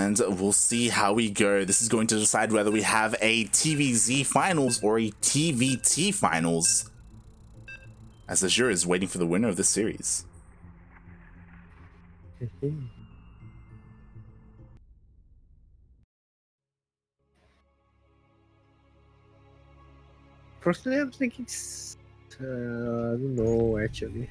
and we'll see how we go. This is going to decide whether we have a TvZ finals or a TvT finals, as Azure is waiting for the winner of this series. Personally, I'm thinking, I don't know actually.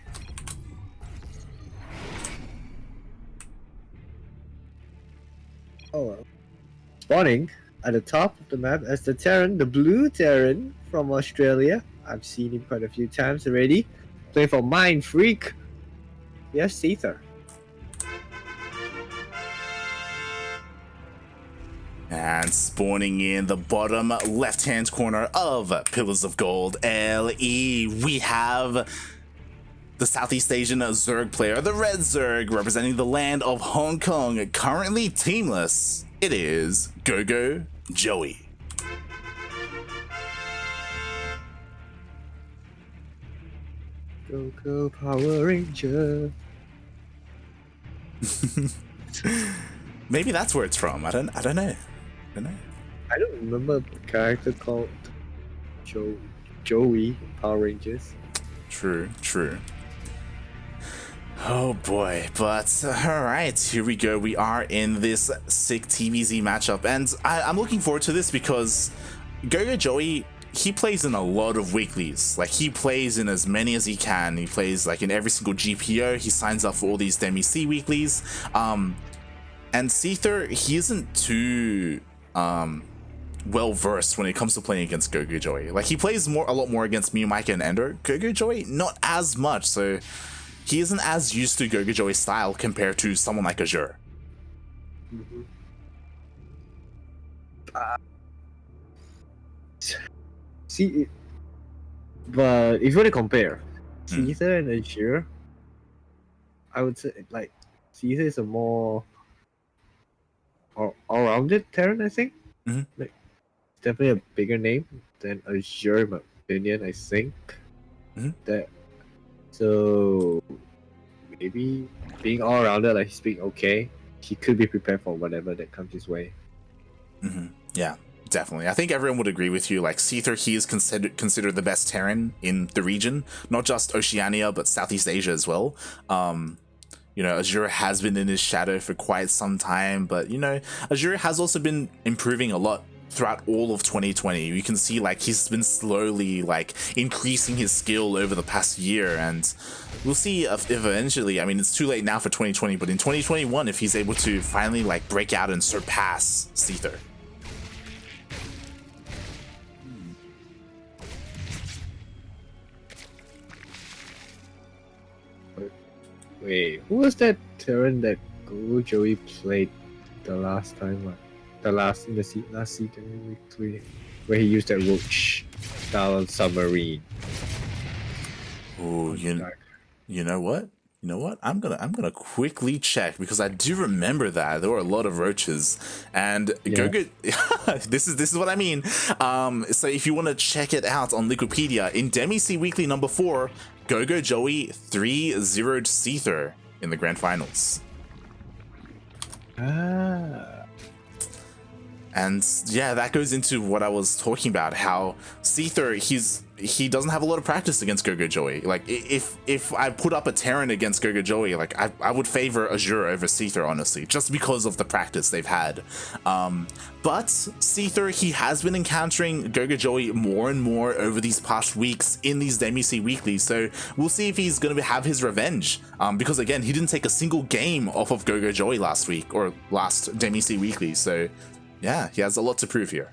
Oh well. Spawning at the top of the map as the Terran, the blue Terran from Australia. I've seen him quite a few times already. Playing for Mind Freak. Yes, Seither. And spawning in the bottom left-hand corner of Pillars of Gold LE, we have the Southeast Asian Zerg player, the Red Zerg, representing the land of Hong Kong, currently teamless. It is GogojOey. Go Power Ranger. Maybe that's where it's from. I don't know. I don't remember a character called Joey in Power Rangers. True. Oh boy, but alright, here we go. We are in this sick TvZ matchup, and I'm looking forward to this because GogojOey, he plays in a lot of weeklies. Like, he plays in as many as he can. He plays like in every single GPO. He signs up for all these Demi SEA Weeklies. And Seither, he isn't too well versed when it comes to playing against GogojOey. Like, he plays a lot more against me, Mike, and Ender. GogojOey, not as much, so he isn't as used to GogojOey's style compared to someone like Azure. See, but if you want to compare Seither and Azure, I would say like Seither is a more all-rounded Terran, I think. Like, definitely a bigger name than Azure, in my opinion. I think that. So maybe being all-rounder, like he's being okay, he could be prepared for whatever that comes his way. Yeah, definitely. I think everyone would agree with you. Like, Seither, he is considered the best Terran in the region, not just Oceania, but Southeast Asia as well. You know, Azure has been in his shadow for quite some time, but, you know, Azure has also been improving a lot throughout all of 2020. You can see, like, he's been slowly, like, increasing his skill over the past year, and we'll see if eventually, I mean, it's too late now for 2020, but in 2021, if he's able to finally, like, break out and surpass Seither. Wait, who was that Terran that GogojOey played the last time? Last season weekly, where he used that roach style submarine. Oh, you know what? I'm gonna quickly check, because I do remember that there were a lot of roaches, and this is what I mean. So if you want to check it out on Wikipedia, in Demi SEA Weekly number 4, GogojOey 3-0'd Seither in the grand finals. And yeah, that goes into what I was talking about, how Seither, he doesn't have a lot of practice against GogojOey. Like, if I put up a Terran against GogojOey, like, I would favor Azure over Seither, honestly, just because of the practice they've had. But Seither, he has been encountering GogojOey more and more over these past weeks in these Demi SEA Weeklies, so we'll see if he's going to have his revenge. Because again, he didn't take a single game off of GogojOey last week, or last Demi SEA Weekly, so yeah, he has a lot to prove here.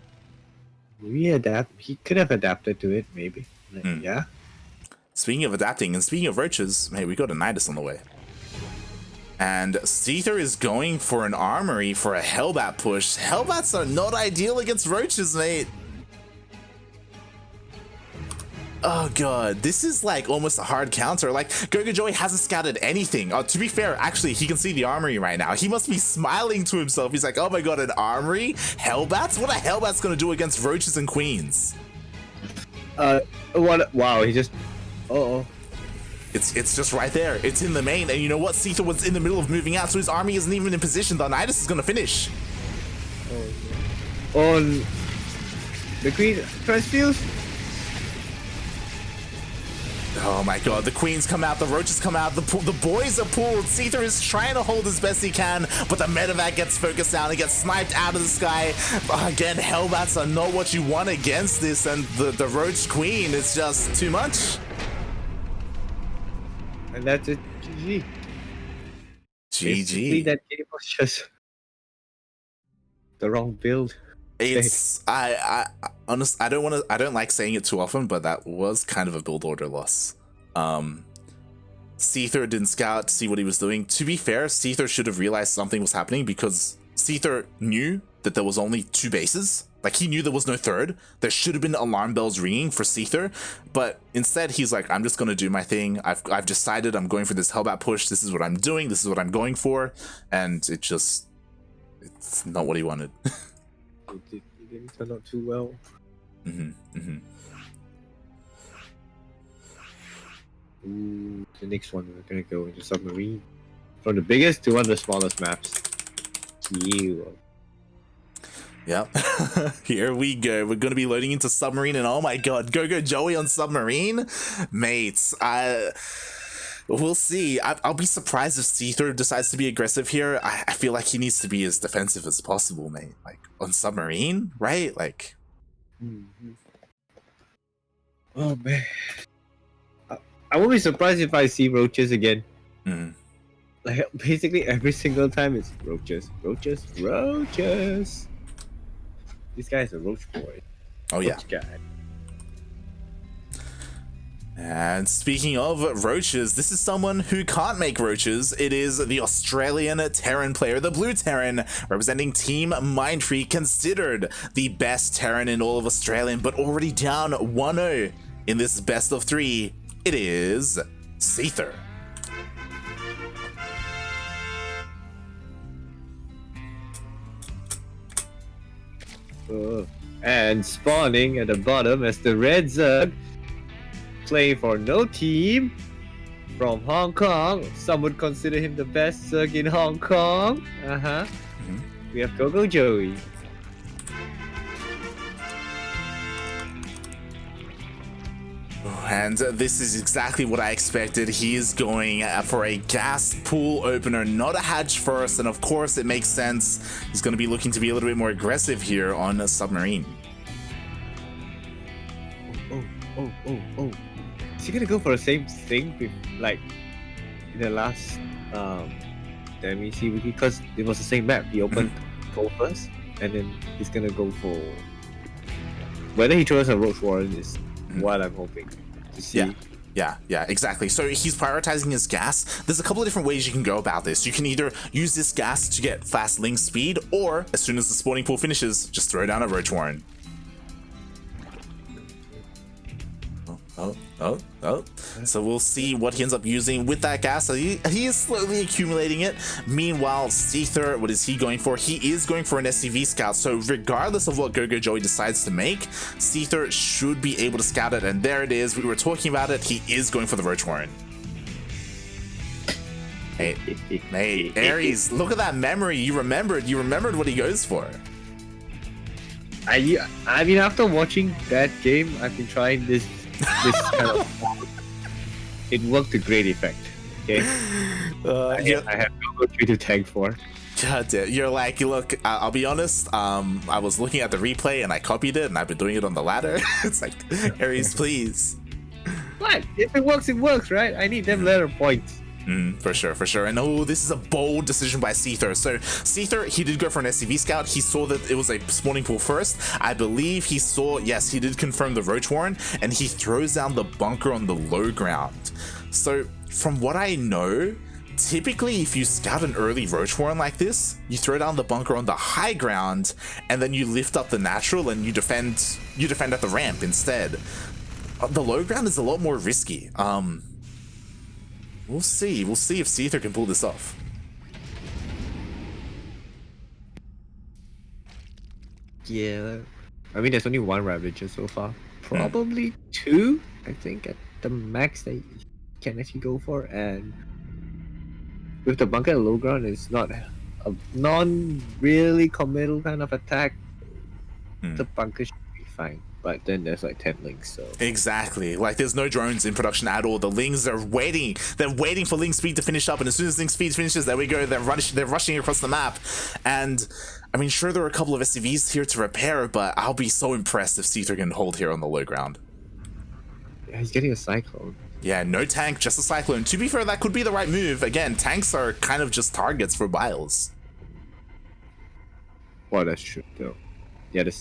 He could have adapted to it, maybe. Yeah. Speaking of adapting, and speaking of roaches, hey, we got a Nidus on the way. And Seither is going for an armory for a Hellbat push. Hellbats are not ideal against roaches, mate. Oh god, this is like almost a hard counter. Like, GogojOey hasn't scouted anything. To be fair, actually, he can see the armory right now. He must be smiling to himself. He's like, oh my god, an armory? Hellbats? What are Hellbats gonna do against roaches and queens? Wow, he just... It's just right there. It's in the main, and you know what? Seither was in the middle of moving out, so his army isn't even in position. The Nidus is gonna finish. On the queen transfuse. Oh my god, the queens come out, the roaches come out, the boys are pulled. Seither is trying to hold as best he can, but the medevac gets focused down. He gets sniped out of the sky. Again, Hellbats are not what you want against this, and the roach queen is just too much. And that's it. GG. GG. That game was just the wrong build. It's I honestly I don't like saying it too often, but that was kind of a build order loss. Seither didn't scout to see what he was doing. To be fair, Seither should have realized something was happening, because Seither knew that there was only 2 bases. Like, he knew there was no third. There should have been alarm bells ringing for Seither, but instead he's like, I'm just gonna do my thing. I've decided I'm going for this Hellbat push. This is what I'm doing. This is what I'm going for, and it's not what he wanted. It didn't turn out too well. Ooh, the next one we're gonna go into submarine. From the biggest to one of the smallest maps. Yep. Here we go. We're gonna be loading into submarine, and oh my god, GogojOey on submarine, mates. We'll see. I'll be surprised if Seither decides to be aggressive here. I feel like he needs to be as defensive as possible, mate. Like, on submarine, right? Like, oh man, I won't be surprised if I see roaches again. Like, basically every single time it's roaches. This guy is a roach boy. Oh yeah. Roach guy. And speaking of roaches, this is someone who can't make roaches. It is the Australian Terran player, the Blue Terran, representing Team Mindtree, considered the best Terran in all of Australian, but already down 1-0 in this best of 3. It is Seither. And spawning at the bottom as the Red Zerg, playing for no team, from Hong Kong. Some would consider him the best Zerg in Hong Kong. We have GogojOey. And this is exactly what I expected. He is going for a gas pool opener, not a hatch first, and of course it makes sense. He's going to be looking to be a little bit more aggressive here on a submarine. Oh. Is he gonna go for the same thing with, like, in the last Demi SEA Weekly? Because it was the same map. He opened goal first, and then he's gonna go for whether he throws a Roach Warren is what I'm hoping to see. Yeah, exactly. So he's prioritizing his gas. There's a couple of different ways you can go about this. You can either use this gas to get fast link speed, or as soon as the spawning pool finishes, just throw down a Roach Warren. Oh. So we'll see what he ends up using with that gas. So he is slowly accumulating it. Meanwhile, Seither, what is he going for? He is going for an SCV scout. So regardless of what GogojOey decides to make, Seither should be able to scout it. And there it is. We were talking about it. He is going for the Roach Warren. Hey, Aries, look at that memory. You remembered what he goes for. I mean, after watching that game, I've been trying this kind of it worked to great effect. Okay, I have GogojOey to tag for. God damn, you're like, look, I'll be honest, I was looking at the replay and I copied it, and I've been doing it on the ladder. It's like, Aries, please. What? If it works, right? I need them ladder points. For sure. And this is a bold decision by Seither. So Seither, he did go for an SCV scout. He saw that it was a spawning pool first. I believe he saw, yes, he did confirm the Roach Warren, and he throws down the bunker on the low ground. So from what I know, typically if you scout an early Roach Warren like this, you throw down the bunker on the high ground, and then you lift up the natural and you defend at the ramp instead. The low ground is a lot more risky. We'll see if Seither can pull this off. Yeah, I mean, there's only one Ravager so far. Probably two, I think, at the max they can actually go for. And with the bunker at low ground, it's not a non-really committal kind of attack, the bunker should be fine. But then there's like 10 links, so exactly. Like there's no drones in production at all. The Lings are waiting. They're waiting for Ling Speed to finish up, and as soon as Ling Speed finishes, there we go. They're rushing across the map, and I mean, sure, there are a couple of SCVs here to repair, but I'll be so impressed if Seither can hold here on the low ground. yeah, he's getting a cyclone. Yeah, no tank, just a cyclone. To be fair, that could be the right move. Again, tanks are kind of just targets for Biles. Well, that's true though. Yeah, the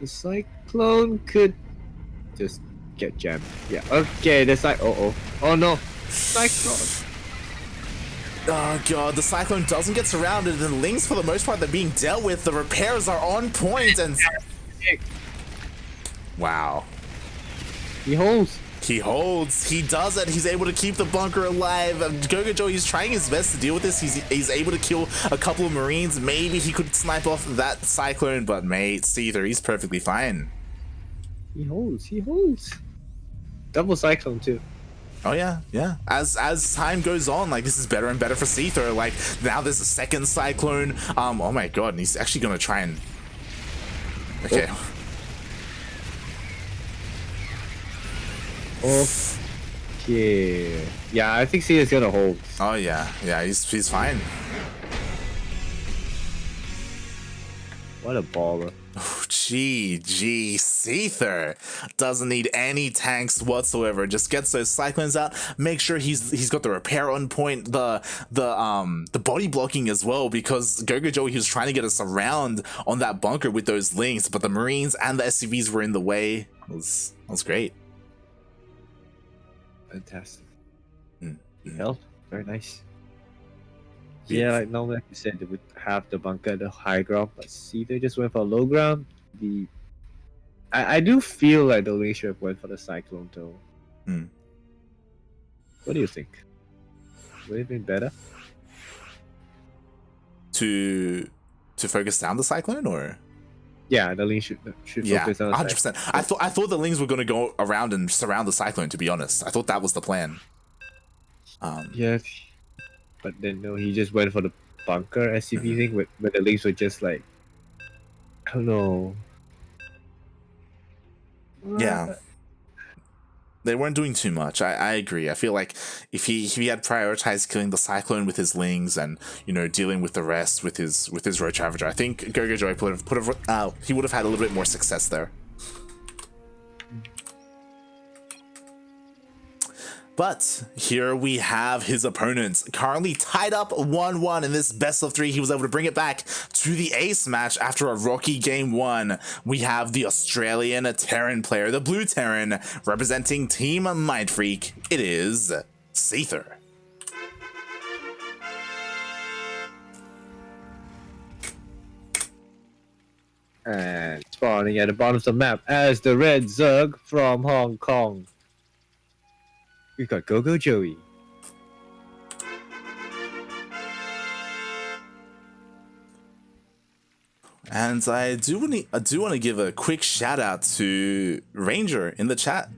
cyclone could just get jammed. Yeah. Okay. Oh no. Cyclone. Oh god, the cyclone doesn't get surrounded, and the Lings, for the most part, they're being dealt with. The repairs are on point, and wow. He holds. He holds. He does it. He's able to keep the bunker alive. GogojOey is trying his best to deal with this. He's able to kill a couple of Marines. Maybe he could snipe off that cyclone, but mate, Seither, he's perfectly fine. He holds. He holds. Double cyclone too. Oh yeah, yeah. As time goes on, like this is better and better for Seither. Like now there's a second cyclone. Oh my god, and he's actually gonna try and. Okay. Okay. Yeah, I think Seither's gonna hold. Oh yeah, yeah. He's fine. What a baller. Oh, GG, Seither doesn't need any tanks whatsoever. Just gets those cyclones out. Make sure he's got the repair on point, the body blocking as well, because GogojOey, he was trying to get us around on that bunker with those links, but the Marines and the SCVs were in the way. It was great. Fantastic. Hell, very nice. Yeah, like normally, like you said, they would have the bunker at the high ground, but Seither just went for low ground. I do feel like the Ling should have went for the cyclone though. What do you think? Would it have been better to focus down the cyclone, or? Yeah, the Ling should focus on 100%. I thought the Lings were going to go around and surround the cyclone, to be honest. I thought that was the plan. Yeah, but then no, he just went for the bunker SCV thing, where the Lings were just like, I don't know. Yeah. They weren't doing too much. I agree. I feel like if he had prioritized killing the cyclone with his Lings and, you know, dealing with the rest with his road Ravager, I think GogojOey he would have had a little bit more success there. But here we have his opponents, currently tied up 1-1 in this best of 3. He was able to bring it back to the ace match after a rocky game 1. We have the Australian Terran player, the blue Terran, representing Team Mindfreak. It is Seither. And spawning at the bottom of the map as the Red Zug from Hong Kong. We've got GogojOey. And I do want to give a quick shout out to Ranger in the chat.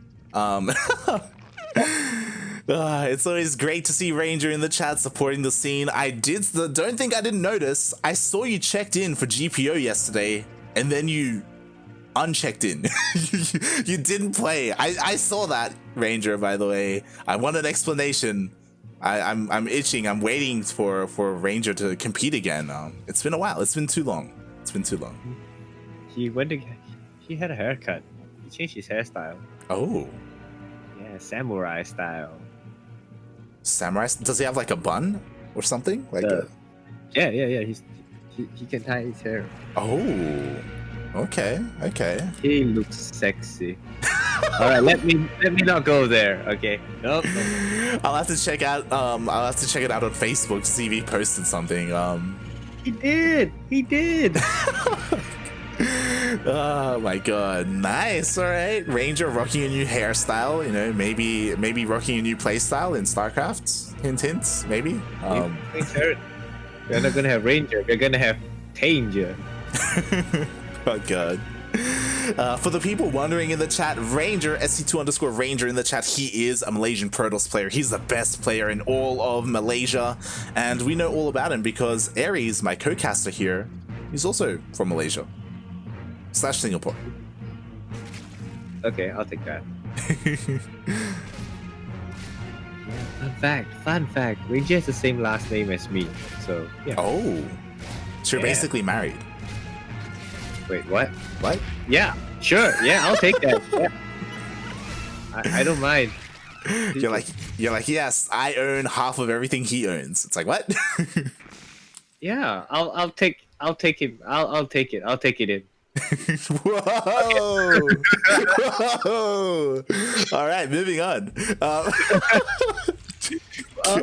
It's always great to see Ranger in the chat supporting the scene. Don't think I didn't notice. I saw you checked in for GPO yesterday, and then you unchecked in. You didn't play. I saw that, Ranger, by the way. I want an explanation. I'm itching. I'm waiting for Ranger to compete again. It's been a while. It's been too long. He had a haircut. He changed his hairstyle. Oh. Yeah, samurai style. Samurai? Does he have like a bun or something? Like Yeah. He can tie his hair. Oh. Okay. He looks sexy. All right, let me not go there. Okay. Nope. I'll have to check out. I'll have to check it out on Facebook to see if he posted something. He did. Oh my god, nice. All right, Ranger rocking a new hairstyle. You know, maybe rocking a new playstyle in StarCraft. Hint. Maybe. We're not gonna have Ranger. We're gonna have Tanger. Oh god. For the people wondering in the chat, Ranger, SC2_Ranger in the chat, he is a Malaysian Protoss player. He's the best player in all of Malaysia, and we know all about him because Aries, my co-caster here, he's also from Malaysia / Singapore. Okay, I'll take that. Fun fact. Ranger has the same last name as me, so yeah. Oh, so you're basically married. Wait, what? What? Yeah, sure. Yeah, I'll take that. Yeah. I don't mind. You're like, yes, I own half of everything he owns. It's like, what? Yeah, I'll take him. I'll take it. I'll take it in. Whoa! Whoa! All right, moving on.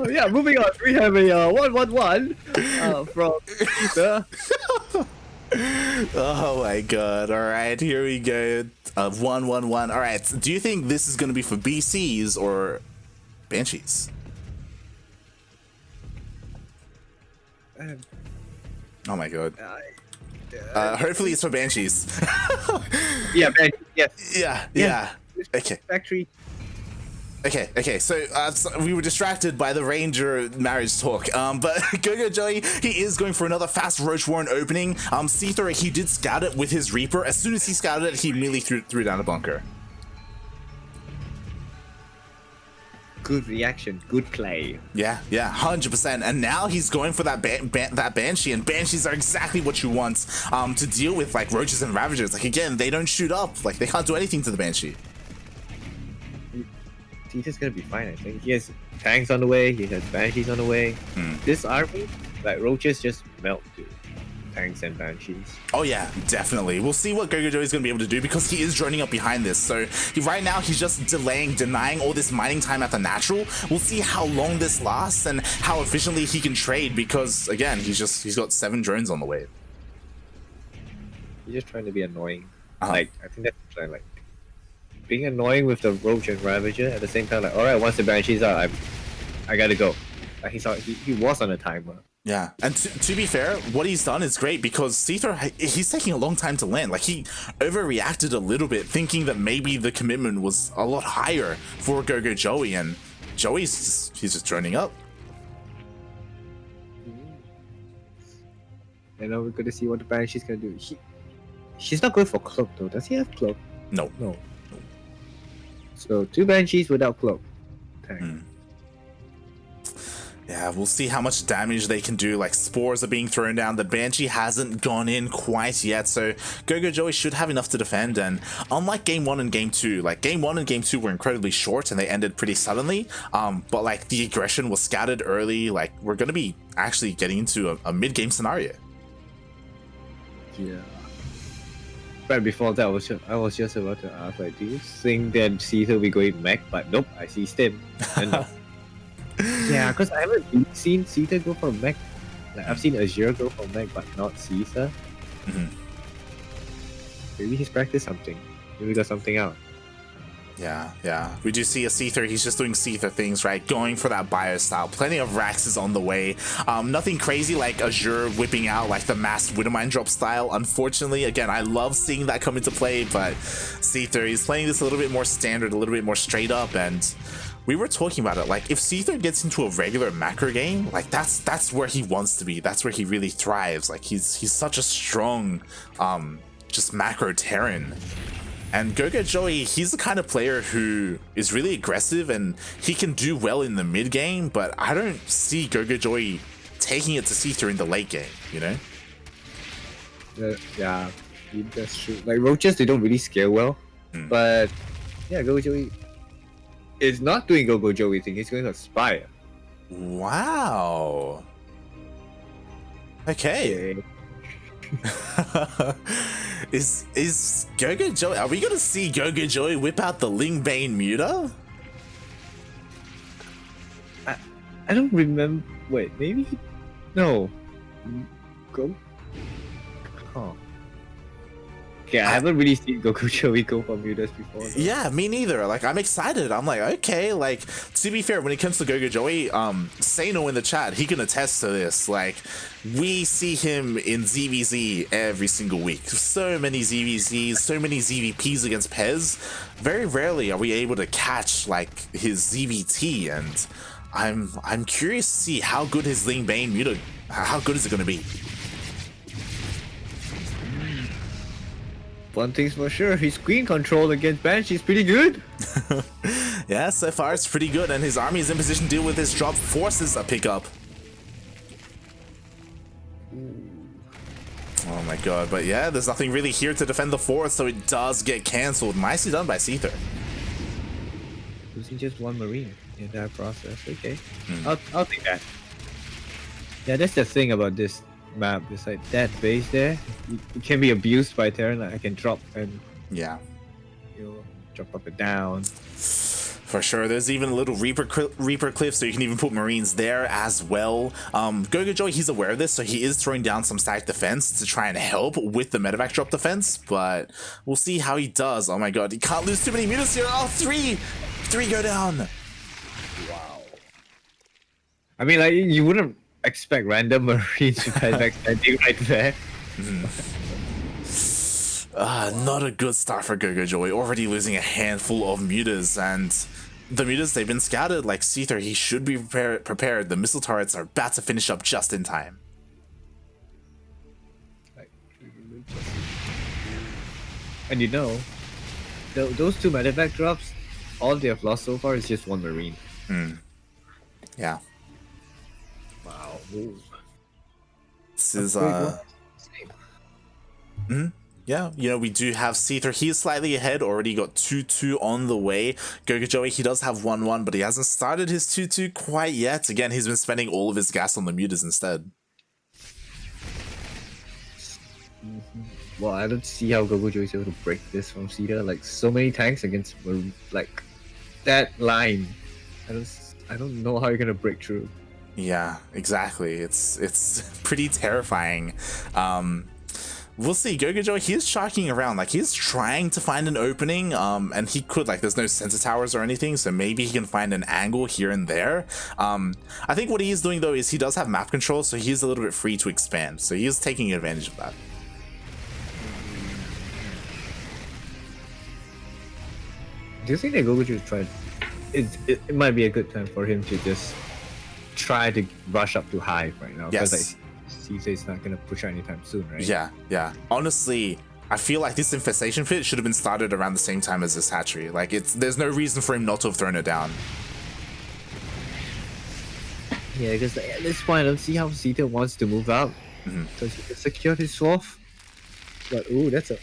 Yeah, moving on. We have a 111 from Seither. Oh my god! All right, here we go. 111. All right. Do you think this is going to be for BCs or Banshees? Oh my god. Hopefully it's for Banshees. Yeah, yes. Yeah. Okay. Factory. Okay. So, we were distracted by the Ranger marriage talk. But GogojOey, he is going for another fast Roach Warren opening. Seither, he did scout it with his Reaper. As soon as he scouted it, he immediately threw down a bunker. Good reaction, good play. Yeah, 100%. And now he's going for that that Banshee, and Banshees are exactly what you want to deal with, like, Roaches and Ravagers. Like, again, they don't shoot up. Like, they can't do anything to the Banshee. Seither's gonna be fine, I think. He has tanks on the way, he has Banshees on the way. This army, like, Roaches just melt to tanks and Banshees. Oh yeah, definitely. We'll see what GogojOey is going to be able to do because he is droning up behind this. So right now he's just denying all this mining time at the natural. We'll see how long this lasts and how efficiently he can trade because, again, he's got 7 drones on the way. He's just trying to be annoying. Like, I think that's the plan, like, being annoying with the Roach and Ravager at the same time, like, alright, once the Banshee's out, I gotta go. Like, he was on a timer. Yeah, and to be fair, what he's done is great because Seither, he's taking a long time to land. Like, he overreacted a little bit, thinking that maybe the commitment was a lot higher for GogojOey, and Joey's just droning up. And now we're gonna see what the Banshee's gonna do. She's not good for cloak though. Does he have cloak? No. So 2 Banshees without cloak. Tank. Yeah, we'll see how much damage they can do. Like, spores are being thrown down. The Banshee hasn't gone in quite yet, so GogojOey should have enough to defend. And unlike Game 1 and Game 2, like, Game 1 and Game 2 were incredibly short and they ended pretty suddenly. But, like, the aggression was scattered early. Like, we're going to be actually getting into a mid-game scenario. Yeah. Right before that, I was just about to ask, like, do you think that Seither will be going mech? But nope, I see Stim. And yeah, because I haven't really seen Seither go for mech. Like, I've seen Azure go for mech, but not Seither. Maybe he's practiced something. Maybe he got something out. Yeah. We do see a Seither. He's just doing Seither things, right? Going for that bio style. Plenty of racks is on the way. Nothing crazy like Azure whipping out like the mass Widowmine drop style. Unfortunately, again, I love seeing that come into play, but Seither, he's playing this a little bit more standard, a little bit more straight up, and we were talking about it. Like, if Seither gets into a regular macro game, like, that's where he wants to be. That's where he really thrives. Like, he's such a strong, just macro Terran. And GogojOey, he's the kind of player who is really aggressive and he can do well in the mid game, but I don't see GogojOey taking it to Seither in the late game, you know? Yeah, that's true. Like, Roaches, they don't really scale well, but yeah, GogojOey is not doing GogojOey thing. He's going to Aspire. Wow. Okay. Is GogojOey, are we gonna see GogojOey whip out the Lingbane Muta? I don't remember. Wait, maybe? No. Go. Oh. Yeah, I haven't really seen GogojOey go for mutas before. Though. Yeah, me neither. Like, I'm excited. I'm like, okay, like, to be fair, when it comes to GogojOey, Sano in the chat, he can attest to this. Like, we see him in ZvZ every single week. So many ZvZs, so many ZvPs against Pez. Very rarely are we able to catch, like, his ZvT, and I'm curious to see how good his Ling Bane muta, how good is it going to be? One thing's for sure, his screen control against Banshee is pretty good. Yeah, so far it's pretty good, and his army is in position to deal with his drop, forces a pickup. Oh my god, but yeah, there's nothing really here to defend the fort, so it does get cancelled. Nicely done by Seither. Losing just one Marine in that process, okay. I'll take that. Yeah, that's the thing about this map. It's like that base there, it can be abused by Terran. Like I can drop and drop up and down. For sure, there's even a little Reaper cliff, so you can even put Marines there as well. GogojOey, he's aware of this, so he is throwing down some static defense to try and help with the medevac drop defense, but we'll see how he does. Oh my god, he can't lose too many mutas here. Oh, three go down. Wow. I mean, like, you wouldn't expect random Marines to medevac standing right there. Not a good start for GogojOey, already losing a handful of mutas, and the mutas, they've been scouted. Like Seither, he should be prepared. The missile turrets are about to finish up just in time. And you know, those two medevac drops, all they have lost so far is just one Marine. Yeah. Wow. This is yeah, you know, we do have Seither. He is slightly ahead, already got 2-2 on the way. GogojOey, he does have 1-1, but he hasn't started his 2-2 quite yet. Again, he's been spending all of his gas on the mutas instead. Well, I don't see how GogojOey is able to break this from Seither. Like, so many tanks against, like, that line. I don't know how you're gonna break through. Yeah, exactly. It's pretty terrifying. We'll see. GogojOey, he is sharking around. Like, he's trying to find an opening, and he could, like, there's no sensor towers or anything, so maybe he can find an angle here and there. I think what he is doing, though, is he does have map control, so he is a little bit free to expand, so he is taking advantage of that. Do you think that GogojOey tried? It might be a good time for him to just try to rush up to Hive right now. Yes. Because Seither is not gonna push out anytime soon, right? Yeah. Honestly, I feel like this infestation pit should have been started around the same time as this hatchery. Like, there's no reason for him not to have thrown it down. Yeah, because at this point, I don't see how Seither wants to move out. Because he can secure his swath. But ooh, that's a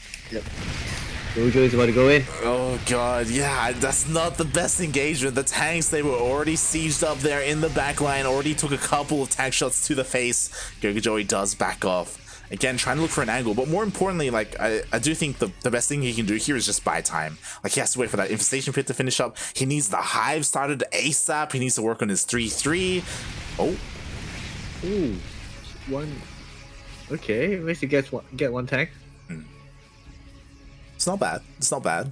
GogojOey is about to go in. Oh god, yeah, that's not the best engagement. The tanks, they were already sieged up there in the back line, already took a couple of tank shots to the face. GogojOey does back off. Again, trying to look for an angle, but more importantly, like, I do think the best thing he can do here is just buy time. Like, he has to wait for that infestation pit to finish up. He needs the Hive started ASAP. He needs to work on his 3-3. Oh. Ooh. One. Okay, at least he get one tank. It's not bad. It's not bad.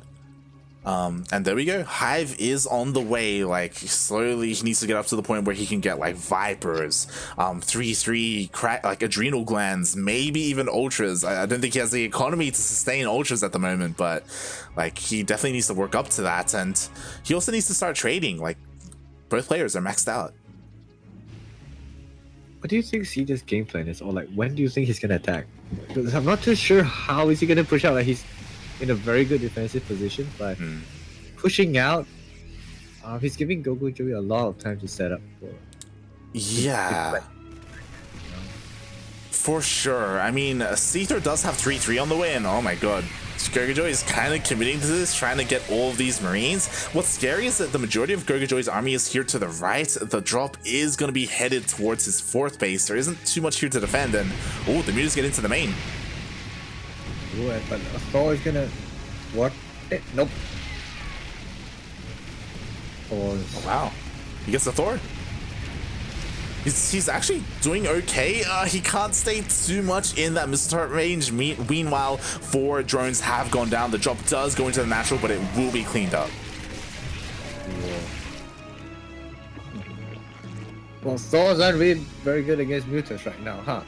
And there we go. Hive is on the way. Like, slowly he needs to get up to the point where he can get, like, Vipers, 3-3, like, adrenal glands, maybe even Ultras. I don't think he has the economy to sustain Ultras at the moment, but, like, he definitely needs to work up to that. And he also needs to start trading. Like, both players are maxed out. What do you think Seither's game plan is? Or, like, when do you think he's gonna attack? Because I'm not too sure how is he gonna push out. Like, he's in a very good defensive position, but pushing out, he's giving GogojOey a lot of time to set up for. Yeah, for sure. I mean, Seither does have 3-3 on the way, and oh my god, GogojOey is kind of committing to this, trying to get all of these Marines. What's scary is that the majority of GogojOey's army is here to the right. The drop is going to be headed towards his fourth base. There isn't too much here to defend, and oh, the mutas get into the main. Ooh, but Thor is gonna... What? Nope. Oh wow, he gets the Thor. He's actually doing okay. He can't stay too much in that missile turret range. Meanwhile, 4 drones have gone down. The drop does go into the natural, but it will be cleaned up. Yeah. Well, Thor's aren't really very good against Mutas right now, huh?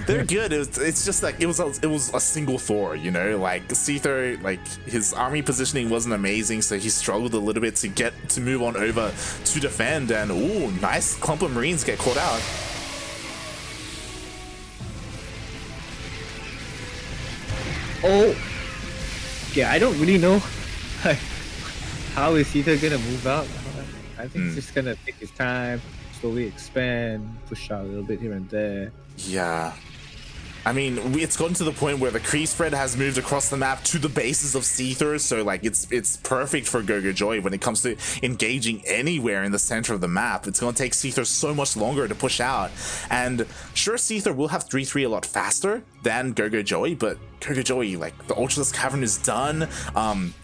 They're good. It's just like it was a single Thor, you know. Like Seither, like his army positioning wasn't amazing, so he struggled a little bit to move on over to defend. And ooh, nice clump of Marines get caught out. Oh, yeah. I don't really know how is Seither gonna move out. I think he's just gonna take his time, slowly expand, push out a little bit here and there. Yeah. I mean, it's gotten to the point where the crease spread has moved across the map to the bases of Seither, so like it's perfect for GogojOey when it comes to engaging anywhere in the center of the map. It's going to take Seither so much longer to push out, and sure, Seither will have 3-3 a lot faster than GogojOey, but GogojOey, like the Ultralisk Cavern is done.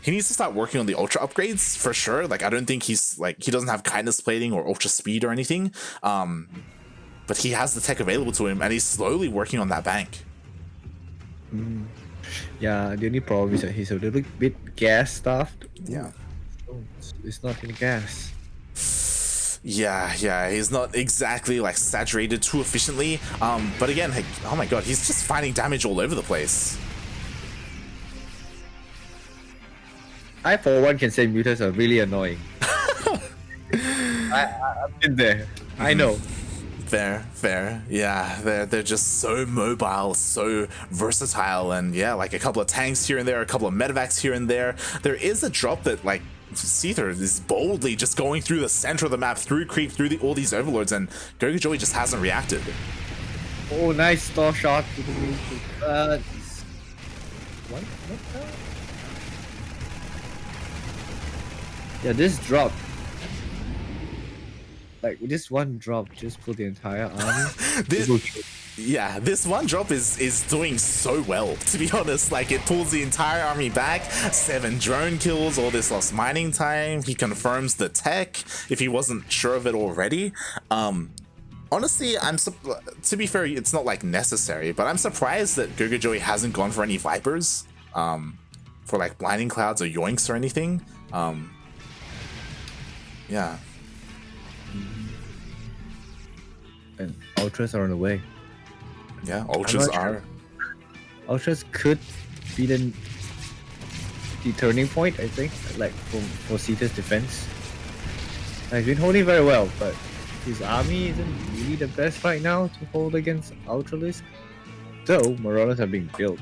He needs to start working on the Ultra upgrades for sure. Like I don't think he doesn't have Kindness Plating or Ultra Speed or anything. But he has the tech available to him, and he's slowly working on that bank. Yeah, the only problem is that he's a little bit gas stuffed. Yeah. Oh, it's not in gas. Yeah, he's not exactly like saturated too efficiently. But again, like, oh my god, he's just finding damage all over the place. I, for one, can say Mutas are really annoying. I've been there. I know. Fair. Yeah, they're just so mobile, so versatile, and yeah, like a couple of tanks here and there, a couple of medevacs here and there. There is a drop that like Seither is boldly just going through the center of the map, through creep, through all these overlords, and GogojOey just hasn't reacted. Oh, nice star shot to the what? Yeah, this drop. Like this one drop just pulled the entire army. This one drop is doing so well, to be honest. Like it pulls the entire army back, 7 drone kills, all this lost mining time. He confirms the tech if he wasn't sure of it already. Honestly, to be fair, it's not like necessary, but I'm surprised that GogojOey hasn't gone for any Vipers, for like Blinding Clouds or Yoinks or anything. Yeah. And Ultras are on the way. Yeah, Ultras are. Ultras could be the turning point, I think, like for Seither's defense. He's been holding very well, but his army isn't really the best right now to hold against Ultralisk. Though Marauders are being built.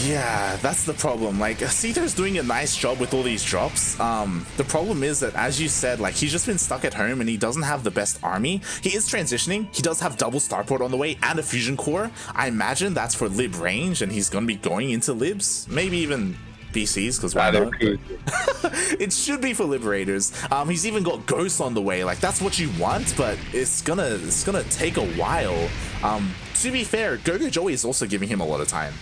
Yeah, that's the problem. Like, Seither's doing a nice job with all these drops. The problem is that, as you said, like, he's just been stuck at home and he doesn't have the best army. He is transitioning. He does have double starport on the way and a fusion core. I imagine that's for lib range, and he's going to be going into libs. Maybe even BCs, because why not? It should be for liberators. He's even got ghosts on the way. Like, that's what you want, but it's gonna take a while. To be fair, GogojOey is also giving him a lot of time.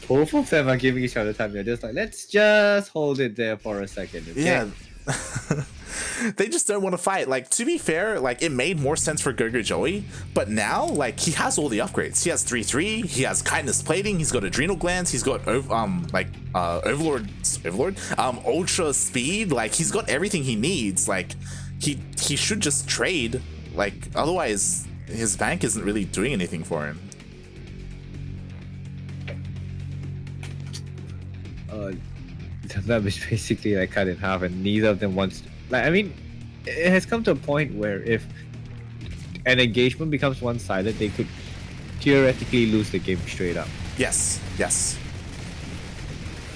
Both of them are giving each other time. They're just like, let's just hold it there for a second. Okay? Yeah. They just don't want to fight. Like, to be fair, like, it made more sense for GogojOey, but now, like, he has all the upgrades. He has 3-3, he has Kindness Plating, he's got Adrenal Glands, he's got Overlord, Ultra Speed. Like, he's got everything he needs. Like, he should just trade. Like, otherwise his bank isn't really doing anything for him. That was basically like cut in half, and neither of them wants to, like, I mean, it has come to a point where if an engagement becomes one-sided, they could theoretically lose the game straight up. Yes.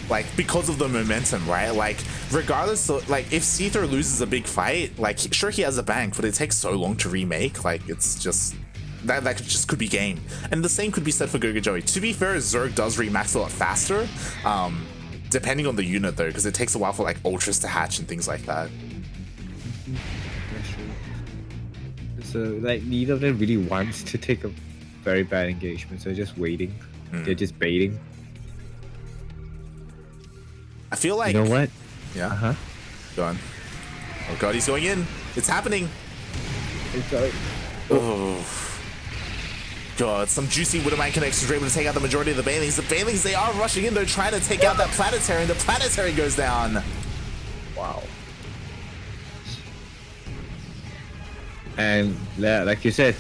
Like, because of the momentum, right? Like, regardless of, like, if Seither loses a big fight, like, sure, he has a bank, but it takes so long to remake. Like, it's just that just could be game. And the same could be said for GogojOey. To be fair, Zerg does remax a lot faster, depending on the unit though, because it takes a while for like ultras to hatch and things like that. That's true. So like neither of them really wants to take a very bad engagement, so they're just waiting. They're just baiting. I feel like, you know what? Yeah. Go on. Oh god, he's going in. It's happening. Oh. God, some juicy Widowmine connections were able to take out the majority of the Banelings. The Banelings, they are rushing in. They're trying to take out that Planetary, and the Planetary goes down. Wow. And like you said,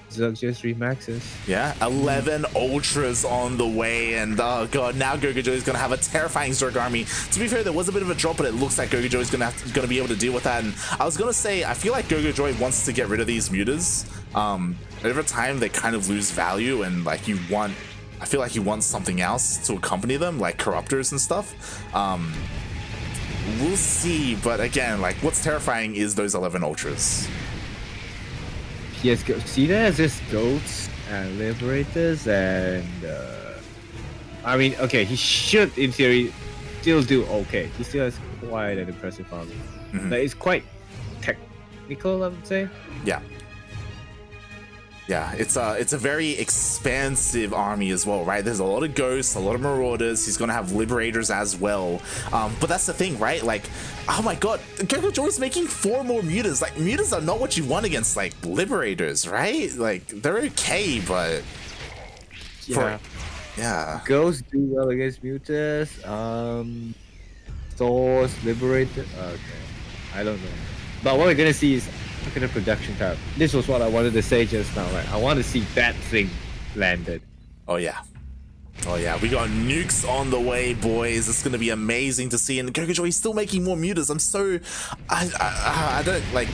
Zerg just remaxes. Yeah, 11 Ultras on the way, and oh god, now GogojOey is going to have a terrifying Zerg army. To be fair, there was a bit of a drop, but it looks like GogojOey is going to be able to deal with that. And I was going to say, I feel like GogojOey wants to get rid of these mutas. Over time, they kind of lose value, and like I feel like you want something else to accompany them, like Corruptors and stuff. We'll see, but again, like what's terrifying is those 11 Ultras. Yes, see there's just Ghosts and Liberators, and I mean, okay, he should in theory still do okay. He still has quite an impressive army. But it's quite technical, I would say. Yeah. Yeah, it's a very expansive army as well, right? There's a lot of Ghosts, a lot of Marauders. He's gonna have Liberators as well. But that's the thing, right? Like, oh my god, GogojOey's making 4 more mutas. Like, mutas are not what you want against like Liberators, right? Like, they're okay, but yeah. Ghosts do well against mutas. Thors, Liberator. Okay, I don't know. But what we're gonna see is, look at the production tab. This was what I wanted to say just now. Like, I want to see that thing landed. Oh yeah. Oh yeah, we got nukes on the way, boys. It's gonna be amazing to see. And GogojOey's still making more mutas. I'm so, I don't like.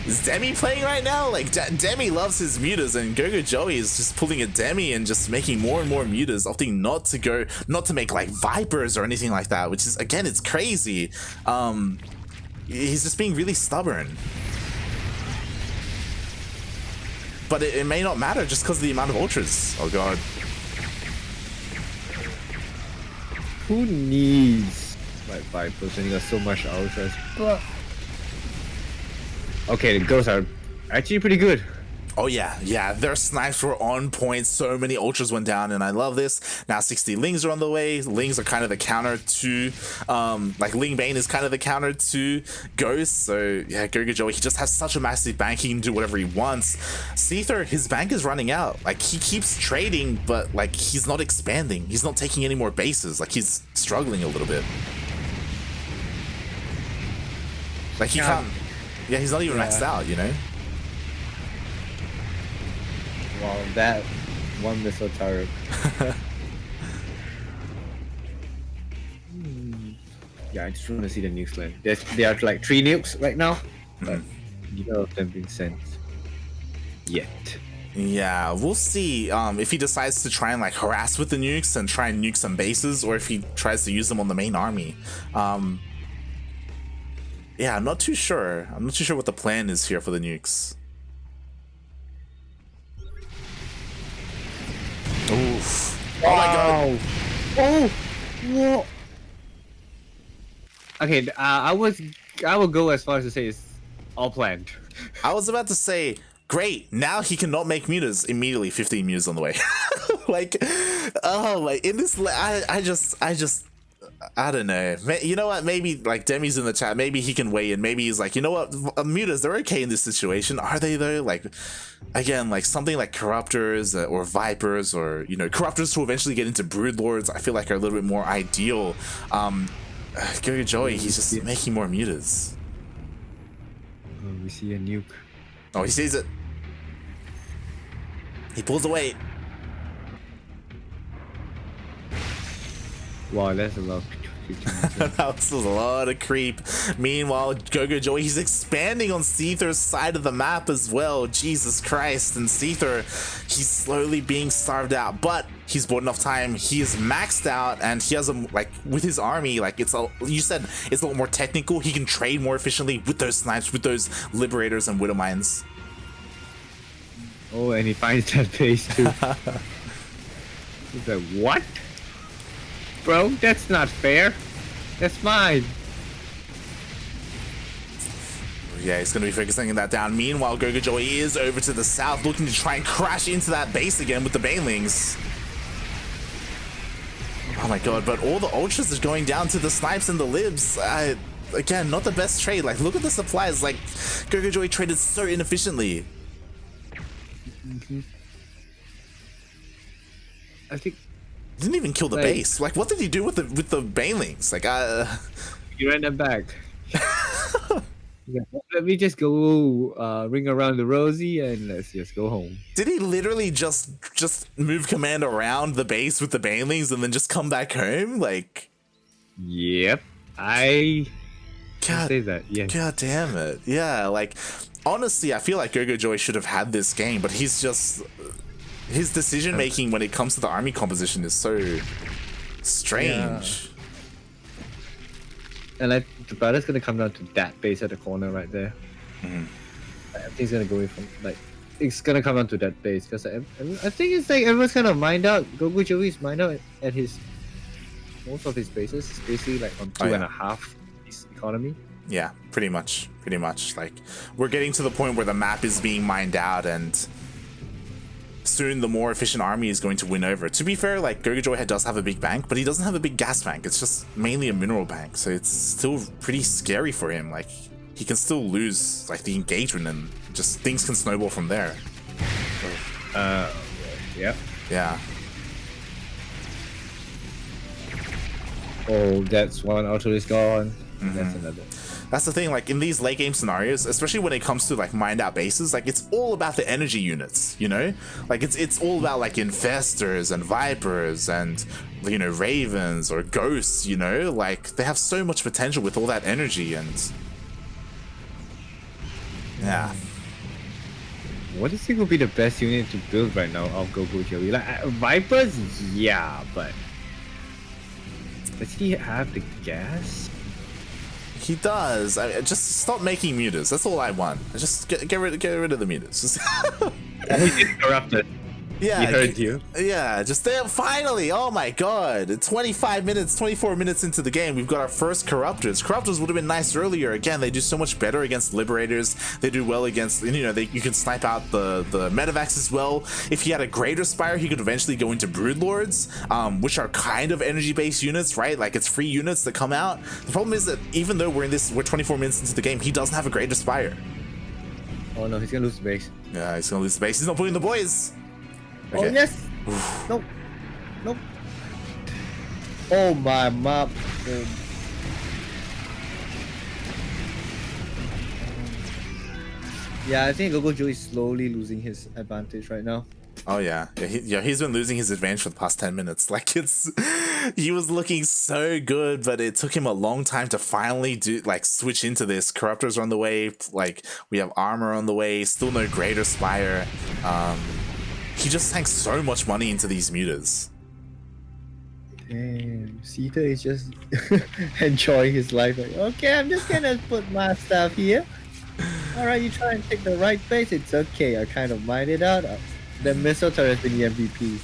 Is Demi playing right now? Like Demi loves his mutas, and GogojOey is just pulling a Demi and just making more and more mutas, opting not to make like Vipers or anything like that. Which is, again, it's crazy. He's just being really stubborn. But it may not matter just because of the amount of Ultras. Oh god. Who needs like Vipers when you got so much Ultras? But okay, the Ghosts are actually pretty good. Oh yeah, yeah, their snipes were on point. So many Ultras went down, and I love this. Now 60 Lings are on the way. Lings are kind of the counter to, like Ling Bane is kind of the counter to Ghosts. So yeah, GogojOey, he just has such a massive bank. He can do whatever he wants. Seither, his bank is running out. Like, he keeps trading, but like he's not expanding. He's not taking any more bases. Like, he's struggling a little bit. Like, he can't. Yeah, he's not even maxed out, you know. Wow, that one missile turret. Yeah, I just want to see the nukes land. There are like 3 nukes right now, but neither of them being sent yet. Yeah, we'll see if he decides to try and like harass with the nukes and try and nuke some bases, or if he tries to use them on the main army. Yeah, I'm not too sure. I'm not too sure what the plan is here for the nukes. Oof. Oh my god. Oh, whoa. Okay, I will go as far as to say it's all planned. I was about to say, great, now he cannot make mutas immediately. 15 mutas on the way. Like, oh, like in this, I don't know. You know what? Maybe like Demi's in the chat. Maybe he can weigh in. Maybe he's like, you know what? Mutas, they're okay in this situation. Are they though? Like, again, like something like Corruptors or Vipers, or, you know, Corruptors who eventually get into Broodlords, I feel like are a little bit more ideal. GogojOey, he's just making more mutas. Oh, we see a nuke. Oh, he sees it. He pulls away. Wow, that's a lot. That was a lot of creep. Meanwhile, GogojOey, he's expanding on Seither's side of the map as well. Jesus Christ. And Seither, he's slowly being starved out, but he's bought enough time. He is maxed out, and he has like with his army, like you said, it's a lot more technical. He can trade more efficiently with those snipes, with those Liberators and Widowmines. Oh, and he finds that base too. He's like, what? Bro, that's not fair. That's mine. Yeah, he's going to be focusing that down. Meanwhile, GogojOey is over to the south, looking to try and crash into that base again with the Banelings. Oh my god, but all the Ultras are going down to the Snipes and the Libs. again, not the best trade. Like, look at the supplies. Like, GogojOey traded so inefficiently. I think He didn't even kill the base. Like, what did he do with the banelings? Like, he ran them back. Yeah, let me just go ring around the rosy and let's just go home. Did he literally just move command around the base with the banelings and then just come back home? Like, yep, I God, say that. Yeah. God damn it. Yeah, like, honestly, I feel like GogojOey should have had this game, but he's just, his decision making when it comes to the army composition is so strange. Yeah. And like the battle's gonna come down to that base at the corner right there. Everything's gonna go away from like it's gonna come down to that base because I think it's like everyone's kind of mined out. GogojOey's mined out at his most of his bases. It's basically like on 2.5 his economy. Yeah, pretty much. Like, we're getting to the point where the map is being mined out, and soon the more efficient army is going to win over. To be fair, like, GogojOey does have a big bank, but he doesn't have a big gas bank. It's just mainly a mineral bank, so it's still pretty scary for him. Like, he can still lose like the engagement, and just things can snowball from there. Yeah. Yeah. Oh, that's one auto is gone. That's another. That's the thing, like, in these late game scenarios, especially when it comes to like mined out bases, like, it's all about the energy units, you know? Like, it's all about like infestors and vipers and, you know, ravens or ghosts, you know? Like, they have so much potential with all that energy, and yeah. What do you think would be the best unit to build right now of GogojOey? Like vipers, yeah, but does he have the gas? He does. I just stop making mutas. That's all I want. Just get rid of the mutas. He's corrupted. Yeah, he heard you. Yeah, just there. Finally, oh my god! 25 minutes, 24 minutes into the game, we've got our first corruptors. Corruptors would have been nice earlier. Again, they do so much better against liberators. They do well against, you know, you can snipe out the medevacs as well. If he had a greater spire, he could eventually go into broodlords, which are kind of energy-based units, right? Like, it's free units that come out. The problem is that even though we're 24 minutes into the game, he doesn't have a greater spire. Oh no, he's gonna lose the base. Yeah, he's gonna lose the base. He's not putting the boys. Okay. Oh yes! Nope. Nope. Oh my map. Yeah, I think GogojOey is slowly losing his advantage right now. Oh yeah, he's been losing his advantage for the past 10 minutes. Like, he was looking so good, but it took him a long time to finally switch into this. Corruptors are on the way. Like, we have armor on the way. Still no greater spire. He just sank so much money into these mutas. Damn, Seither is just enjoying his life. Like, okay, I'm just gonna put my stuff here. Alright, you try and take the right base, it's okay. I kind of mined it out. The missile turret has been the MVP.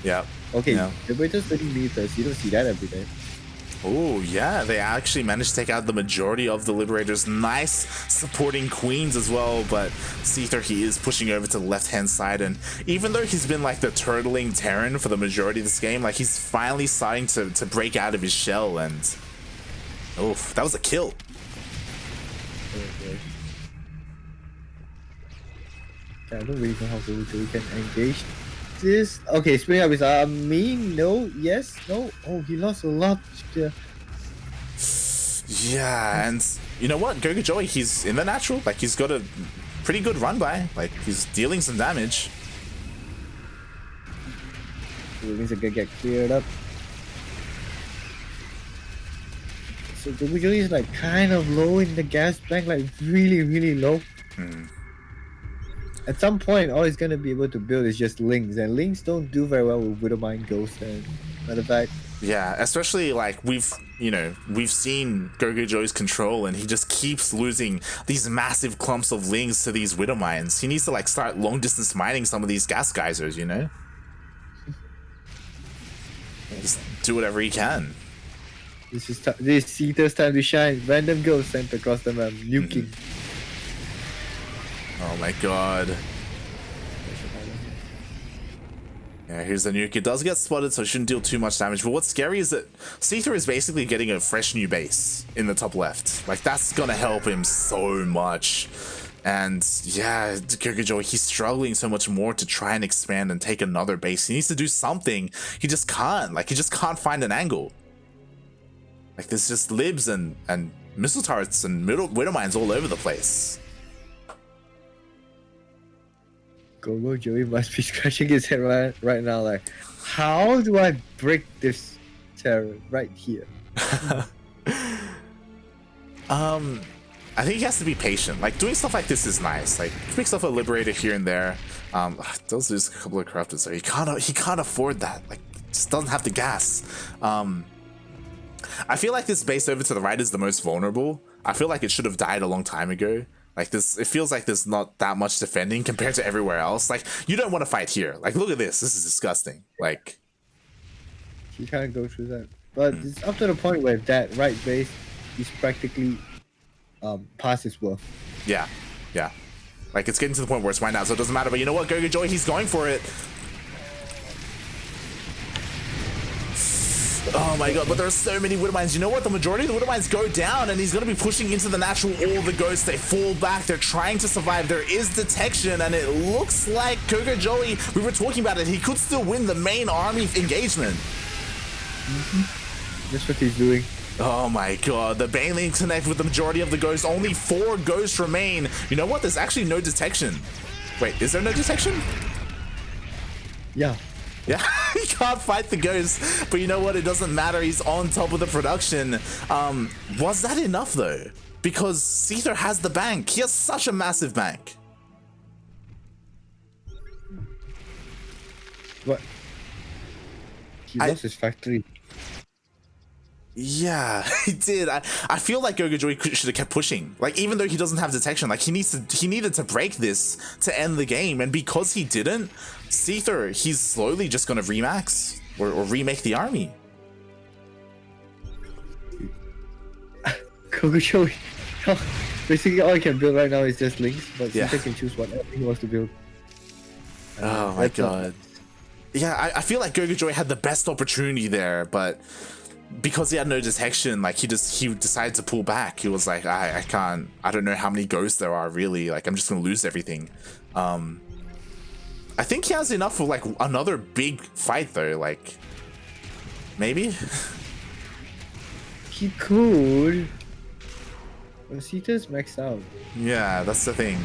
Yeah. Okay, yeah. The Liberators 30 meters, you don't see that every day. Oh yeah, they actually managed to take out the majority of the Liberators. Nice supporting queens as well, but Seither, he is pushing over to the left-hand side, and even though he's been like the turtling Terran for the majority of this game, like, he's finally starting to break out of his shell, and oof, that was a kill. Okay. I don't really know how we can engage this. Okay, spring up is me, no, yes, no. Oh, he lost a lot. Yeah, and you know what? GogojOey, he's in the natural. Like, he's got a pretty good run by. Like, he's dealing some damage. Buildings are gonna get cleared up. So GogojOey is like kind of low in the gas bank, like really low. At some point, all he's gonna be able to build is just links, and links don't do very well with Widowmine Ghost and Medevac. Yeah, especially like we've seen GogojOey's control, and he just keeps losing these massive clumps of links to these Widowmines. He needs to like start long distance mining some of these gas geysers, you know? Just do whatever he can. This is Seither's time to shine. Random ghosts sent across the map, nuking. Oh my god. Yeah, here's the nuke. It does get spotted, so it shouldn't deal too much damage. But what's scary is that Seither is basically getting a fresh new base in the top left. Like, that's gonna help him so much. And yeah, GogojOey, he's struggling so much more to try and expand and take another base. He needs to do something. He just can't. Like, he just can't find an angle. Like, there's just libs and missile turrets and widow mines all over the place. GogojOey must be scratching his head right now, like, how do I break this terror right here? I think he has to be patient. Like, doing stuff like this is nice. Like, picks up a liberator here and there. Does lose a couple of corrupted, so he can't afford that. Like, just doesn't have the gas. I feel like this base over to the right is the most vulnerable. I feel like it should have died a long time ago. Like, this, it feels like there's not that much defending compared to everywhere else. Like, you don't want to fight here. Like, look at this. This is disgusting. Like, you can't go through that. But it's up to the point where that right base is practically past his worth. Yeah, yeah. Like, it's getting to the point where it's right now, so it doesn't matter. But you know what, GogojOey, he's going for it. Oh my god, but there are so many widow mines. You know what? The majority of the widow mines go down, and he's going to be pushing into the natural. All the ghosts, they fall back. They're trying to survive. There is detection, and it looks like GogojOey, we were talking about it, he could still win the main army engagement. That's what he's doing. Oh my god, the Baneling connect with the majority of the ghosts. Only 4 ghosts remain. You know what? There's actually no detection. Wait, is there no detection? Yeah. Yeah, he can't fight the ghost, but you know what? It doesn't matter. He's on top of the production. Was that enough though? Because Seither has the bank. He has such a massive bank. What? He lost his factory. Yeah, he did. I feel like GogojOey should have kept pushing. Like, even though he doesn't have detection, like, he needed to break this to end the game, and because he didn't, Seither, he's slowly just gonna remax or remake the army. GogojOey, basically all he can build right now is just links, but yeah, Seither can choose whatever he wants to build. Oh my god. Yeah, I feel like GogojOey had the best opportunity there, but because he had no detection, like, he decided to pull back. He was like, I can't, I don't know how many ghosts there are really, like, I'm just gonna lose everything. I think he has enough for like another big fight though, like, maybe? He could, but Seither's maxed out. Yeah, that's the thing.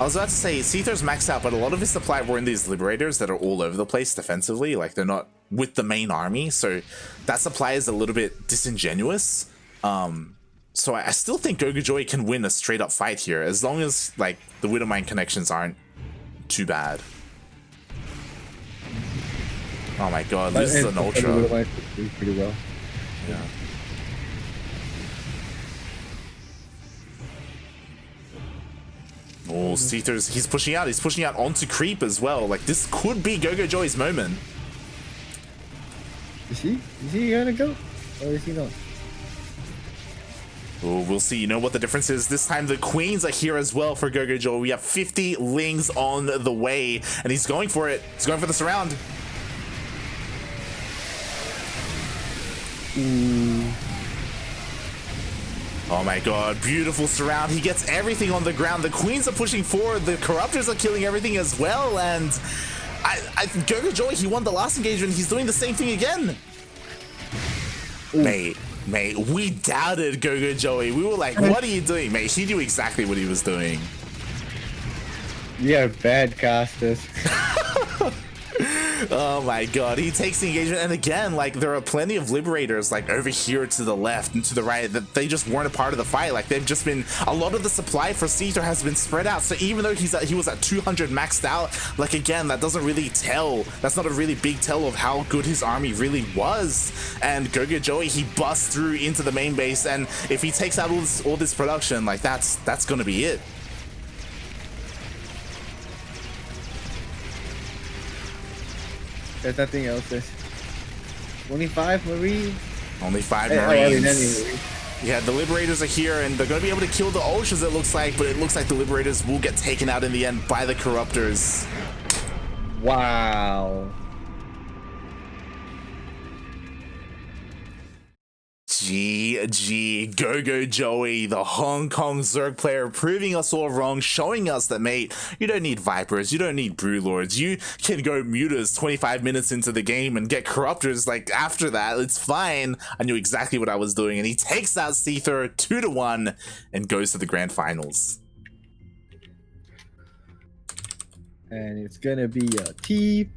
I was about to say, Seither's maxed out, but a lot of his supply were in these liberators that are all over the place defensively. Like, they're not with the main army, so that supply is a little bit disingenuous. So I still think GogojOey can win a straight up fight here, as long as, like, the Widowmine connections aren't too bad. Oh my god, this is an ultra. Pretty well. Yeah. Oh, Seither's, he's pushing out onto creep as well. Like, this could be GogojOey's moment. Is he gonna go? Or is he not? Oh, we'll see. You know what the difference is? This time the queens are here as well for GogojOey. We have 50 lings on the way, and he's going for it. He's going for the surround. Ooh. Oh my god, beautiful surround. He gets everything on the ground. The queens are pushing forward. The corruptors are killing everything as well. And GogojOey, he won the last engagement. He's doing the same thing again. Ooh. Mate, we doubted GogojOey. We were like, what are you doing? Mate, he knew exactly what he was doing. We are bad casters. Oh my god, he takes the engagement, and again, like, there are plenty of liberators, like, over here to the left and to the right, that they just weren't a part of the fight. Like, they've just been, a lot of the supply for Seither has been spread out, so even though he was at 200 maxed out, like, again, that doesn't really tell, that's not a really big tell of how good his army really was. And GogojOey, he busts through into the main base, and if he takes out all this production, like, that's gonna be it. There's nothing else. There's only 5 Marines. Only 5 Marines. Yeah, the Liberators are here, and they're going to be able to kill the Oceans, it looks like, but it looks like the Liberators will get taken out in the end by the Corruptors. Wow. GG, GogojOey, the Hong Kong Zerg player, proving us all wrong, showing us that, mate, you don't need Vipers, you don't need Brewlords, you can go Mutas 25 minutes into the game and get Corruptors, like, after that, it's fine. I knew exactly what I was doing, and he takes out Seither 2-1 and goes to the Grand Finals. And it's gonna be a TvZ.